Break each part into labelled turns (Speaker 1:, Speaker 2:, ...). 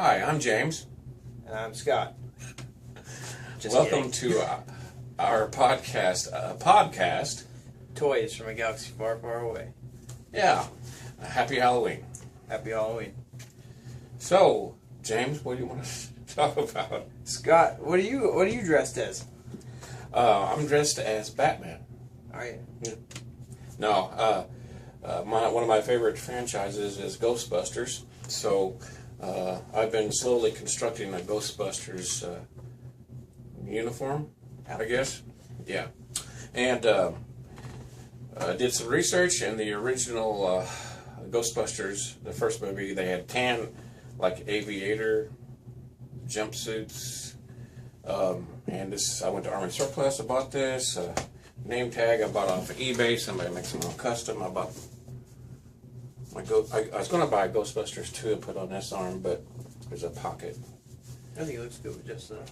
Speaker 1: Hi, I'm James.
Speaker 2: And I'm Scott.
Speaker 1: Welcome to our podcast.
Speaker 2: Toys from a galaxy far, far away.
Speaker 1: Yeah. Happy Halloween.
Speaker 2: Happy Halloween.
Speaker 1: So, James, what do you want to talk about?
Speaker 2: Scott, what are you dressed as?
Speaker 1: I'm dressed as Batman.
Speaker 2: Are you?
Speaker 1: Yeah. No, one of my favorite franchises is Ghostbusters. So, I've been slowly constructing a Ghostbusters uniform, I guess. Yeah. And I did some research, and the original Ghostbusters, the first movie, they had tan, like, aviator jumpsuits. And this, I went to Army Surplus, I bought this. Name tag I bought off of eBay. Somebody makes them all custom. I bought I was going to buy Ghostbusters 2 and put on this arm, but there's a pocket.
Speaker 2: I think it looks good with just that.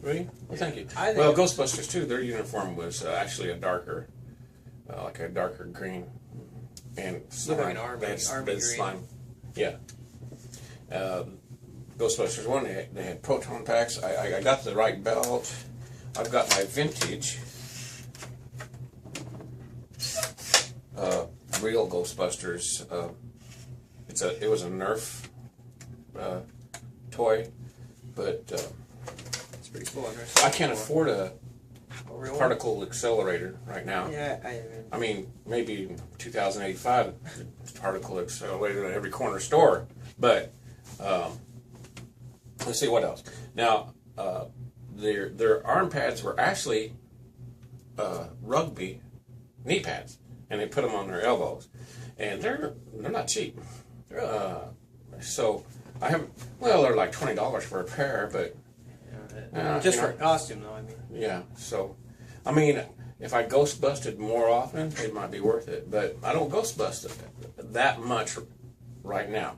Speaker 1: Really? Well, thank you.
Speaker 2: Well,
Speaker 1: Ghostbusters 2, their uniform was actually a darker, like a darker green. And
Speaker 2: look like an army green.
Speaker 1: Slime. Yeah. Ghostbusters 1, they had proton packs. I got the right belt. I've got my vintage real Ghostbusters. It was a Nerf toy, but
Speaker 2: it's pretty cool.
Speaker 1: I can't afford a particle accelerator right now.
Speaker 2: Yeah,
Speaker 1: I mean, maybe in 2085, particle accelerator in every corner store. But let's see what else. Now, their arm pads were actually rugby knee pads, and they put them on their elbows, and they're not cheap.
Speaker 2: Really?
Speaker 1: So I have they're like $20 for a pair, but
Speaker 2: just for a costume, though. I mean,
Speaker 1: yeah. So, I mean, if I ghost busted more often, it might be worth it. But I don't ghost bust that much right now.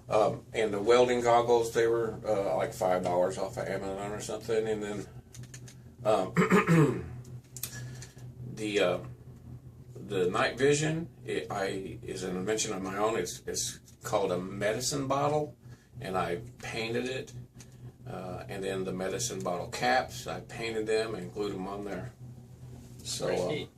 Speaker 1: And the welding goggles, they were like $5 off of Amazon or something. And then the night vision is an invention of my own. It's called a medicine bottle, and I painted it. And then the medicine bottle caps, I painted them and glued them on there. So,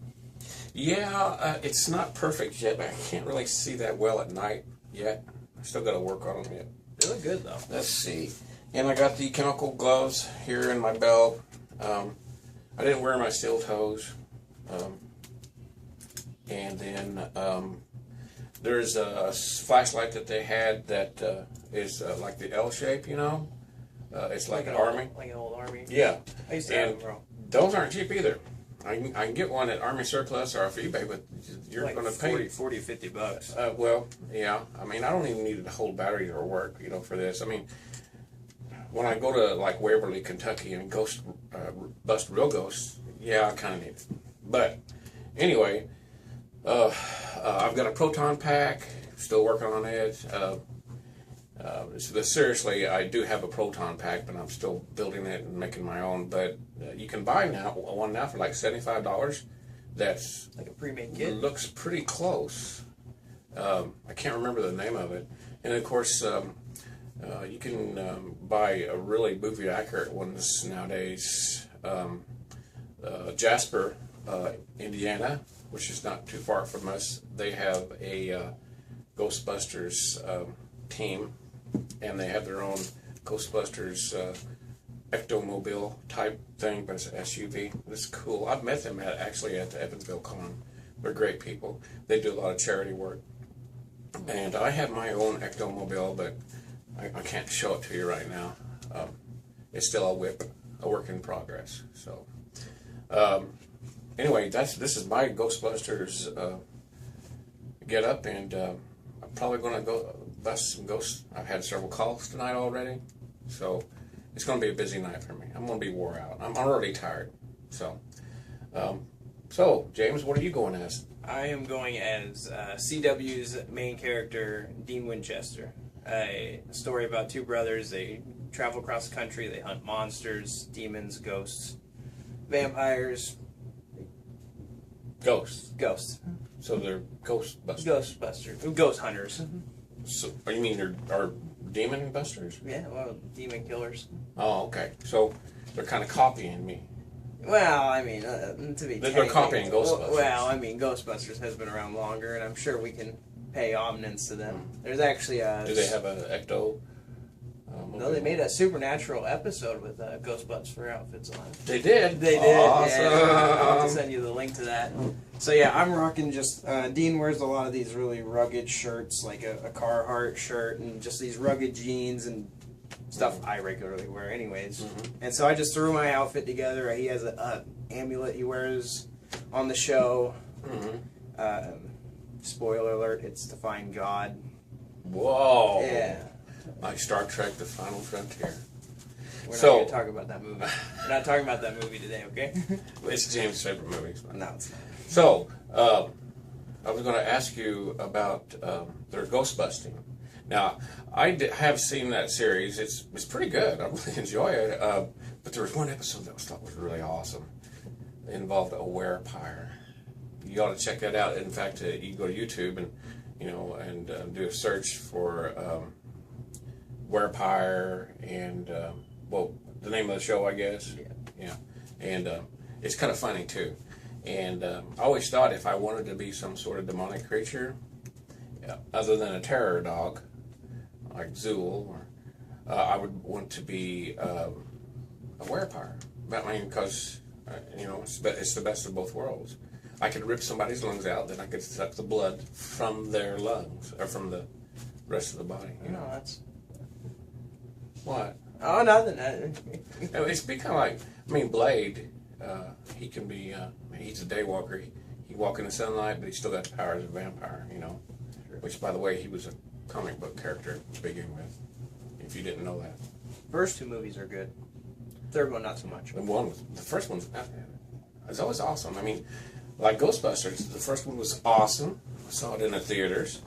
Speaker 1: yeah, it's not perfect yet, but I can't really see that well at night yet. I still got to work on them yet.
Speaker 2: They look good, though.
Speaker 1: Let's see. And I got the chemical gloves here in my belt. I didn't wear my steel toes. And then there's a flashlight that they had that is like the L shape, you know? It's like an army.
Speaker 2: Like an old army.
Speaker 1: Yeah.
Speaker 2: I used to have them, bro.
Speaker 1: Those aren't cheap either. I can get one at Army Surplus or off eBay, but you're
Speaker 2: like
Speaker 1: going to pay
Speaker 2: $40, $50.
Speaker 1: Well, yeah. I mean, I don't even need to hold batteries or work, for this. I mean, when I go to like Waverly, Kentucky, and bust real ghosts, yeah, I kind of need it. But anyway, I've got a proton pack. Still working on it. Seriously, I do have a proton pack, but I'm still building it and making my own. But you can buy one now for like $75. That's
Speaker 2: like a pre-made kit.
Speaker 1: Looks pretty close. I can't remember the name of it. And of course, you can buy a really movie accurate ones nowadays. Jasper, Indiana, which is not too far from us. They have a Ghostbusters team. And they have their own Ghostbusters ectomobile type thing, but it's an SUV. It's cool. I've met them actually at the Evansville Con. They're great people. They do a lot of charity work. And I have my own ectomobile, but I can't show it to you right now. It's still a work in progress. So, anyway, this is my Ghostbusters get up, and I'm probably going to go bust some ghosts. I've had several calls tonight already, so it's going to be a busy night for me. I'm going to be wore out. I'm already tired. So, James, what are you going as?
Speaker 2: I am going as CW's main character, Dean Winchester. A story about two brothers. They travel across the country. They hunt monsters, demons, ghosts, vampires.
Speaker 1: Ghosts. So they're Ghostbusters.
Speaker 2: Ghost hunters.
Speaker 1: So you mean are demon busters?
Speaker 2: Yeah, well, demon killers.
Speaker 1: Oh, okay. So they're kind of copying me.
Speaker 2: Well, I mean, to be
Speaker 1: They're copying Ghostbusters.
Speaker 2: Well, I mean, Ghostbusters has been around longer, and I'm sure we can pay homage to them. There's actually a...
Speaker 1: Do they have an Ecto?
Speaker 2: No, they made a Supernatural episode with Ghostbusters outfits on it.
Speaker 1: They did?
Speaker 2: They did.
Speaker 1: Awesome.
Speaker 2: Yeah. I'll have to send you the link to that. So yeah, I'm rocking just... Dean wears a lot of these really rugged shirts, like a Carhartt shirt, and just these rugged jeans and stuff I regularly wear anyways.
Speaker 1: Mm-hmm.
Speaker 2: And so I just threw my outfit together. He has an amulet he wears on the show.
Speaker 1: Mm-hmm.
Speaker 2: Spoiler alert, it's to find God.
Speaker 1: Whoa.
Speaker 2: Yeah.
Speaker 1: Like Star Trek, The Final Frontier.
Speaker 2: We're not going to talk about that movie. We're not talking about that movie today, okay?
Speaker 1: It's James' favorite movie.
Speaker 2: No, it's not.
Speaker 1: So, I was going to ask you about their ghost busting. Now, have seen that series. It's pretty good. I really enjoy it. But there was one episode that I thought was really awesome. It involved a werepire. You ought to check that out. In fact, you can go to YouTube and do a search for werepire and the name of the show, I guess. Yeah. And it's kind of funny too. And I always thought if I wanted to be some sort of demonic creature, other than a terror dog, like Zool, or I would want to be a werepire. I mean, because it's the best of both worlds. I could rip somebody's lungs out, then I could suck the blood from their lungs or from the rest of the body.
Speaker 2: No, that's...
Speaker 1: What?
Speaker 2: Oh, nothing.
Speaker 1: It's become like, Blade, he can be, he's a daywalker. He walk in the sunlight, but he still got the power as a vampire, Which, by the way, he was a comic book character to begin with, if you didn't know that.
Speaker 2: First two movies are good. Third one, not so much.
Speaker 1: The first one's always awesome. I mean, like Ghostbusters, the first one was awesome. I saw it in the theaters.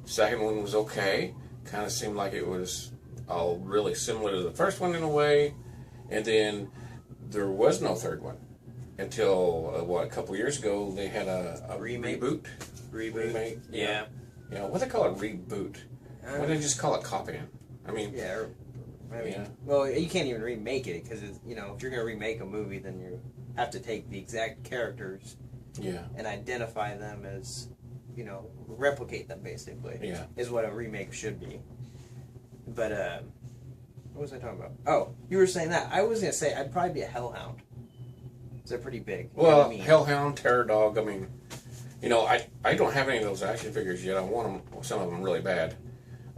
Speaker 1: Second one was okay. Kind of seemed like it was all really similar to the first one in a way. And then there was no third one until, a couple years ago, they had a
Speaker 2: remake?
Speaker 1: Remake?
Speaker 2: Yeah.
Speaker 1: Yeah, what do they call it? Reboot. Why don't they just call it copying? I mean...
Speaker 2: Yeah.
Speaker 1: Yeah.
Speaker 2: Well, you can't even remake it because if you're going to remake a movie, then you have to take the exact characters and identify them as, replicate them basically.
Speaker 1: Yeah.
Speaker 2: Is what a remake should be. But what was I talking about? Oh, you were saying that. I was going to say I'd probably be a hellhound. They're pretty big.
Speaker 1: Well, hellhound, terror dog. I mean, I don't have any of those action figures yet. I want them, some of them really bad.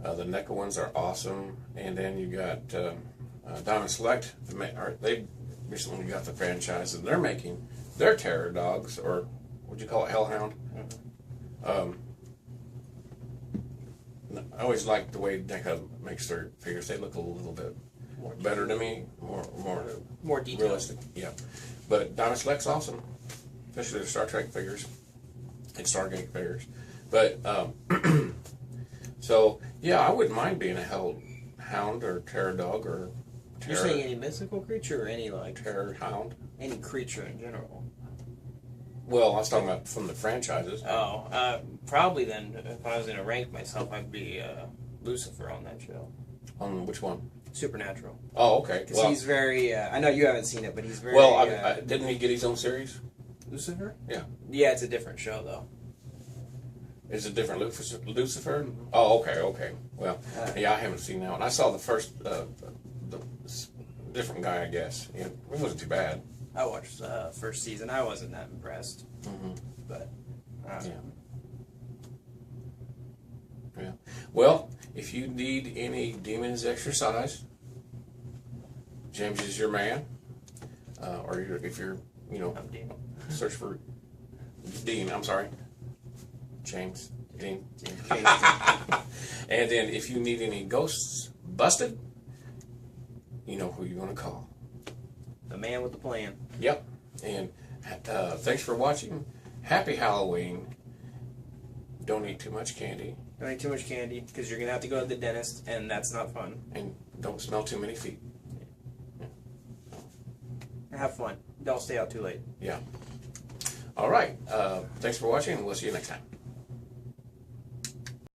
Speaker 1: The NECA ones are awesome, and then you got Diamond Select. They recently got the franchise, and they're making their terror dogs, or would you call it hellhound? Mm-hmm. I always like the way NECA makes their figures. They look a little bit better to me, more
Speaker 2: detailed,
Speaker 1: realistic. Yeah, but Diamond Select's awesome, especially the Star Trek figures and Stargate figures. But so yeah, I wouldn't mind being a hellhound or terror dog or.
Speaker 2: You're saying any mystical creature or any
Speaker 1: terror hound?
Speaker 2: Any creature in general.
Speaker 1: Well, I was talking about from the franchises.
Speaker 2: Oh, probably then, if I was going to rank myself, I'd be Lucifer on that show.
Speaker 1: On which one?
Speaker 2: Supernatural.
Speaker 1: Oh, okay.
Speaker 2: Because he's very, I know you haven't seen it, but he's very...
Speaker 1: Well, didn't he get his own series?
Speaker 2: Lucifer?
Speaker 1: Yeah.
Speaker 2: Yeah, it's a different show, though.
Speaker 1: Is it different Lucifer? Mm-hmm. Oh, okay. Well, yeah, I haven't seen that one. I saw the first, the different guy, I guess. Yeah, it wasn't too bad.
Speaker 2: I watched the first season. I wasn't that impressed.
Speaker 1: Mm-hmm.
Speaker 2: But,
Speaker 1: yeah. Well, if you need any demons exercise, James is your man. Or if you're,
Speaker 2: I'm Dean.
Speaker 1: Search for Dean. I'm sorry, James. Dean. And then if you need any ghosts busted, you know who you're going to call.
Speaker 2: The man with the plan.
Speaker 1: Yep. And thanks for watching. Happy Halloween. Don't eat too much candy.
Speaker 2: Don't eat too much candy because you're going to have to go to the dentist, and that's not fun.
Speaker 1: And don't smell too many feet.
Speaker 2: Have fun. Don't stay out too late.
Speaker 1: Yeah. All right. Thanks for watching, and we'll see you next time.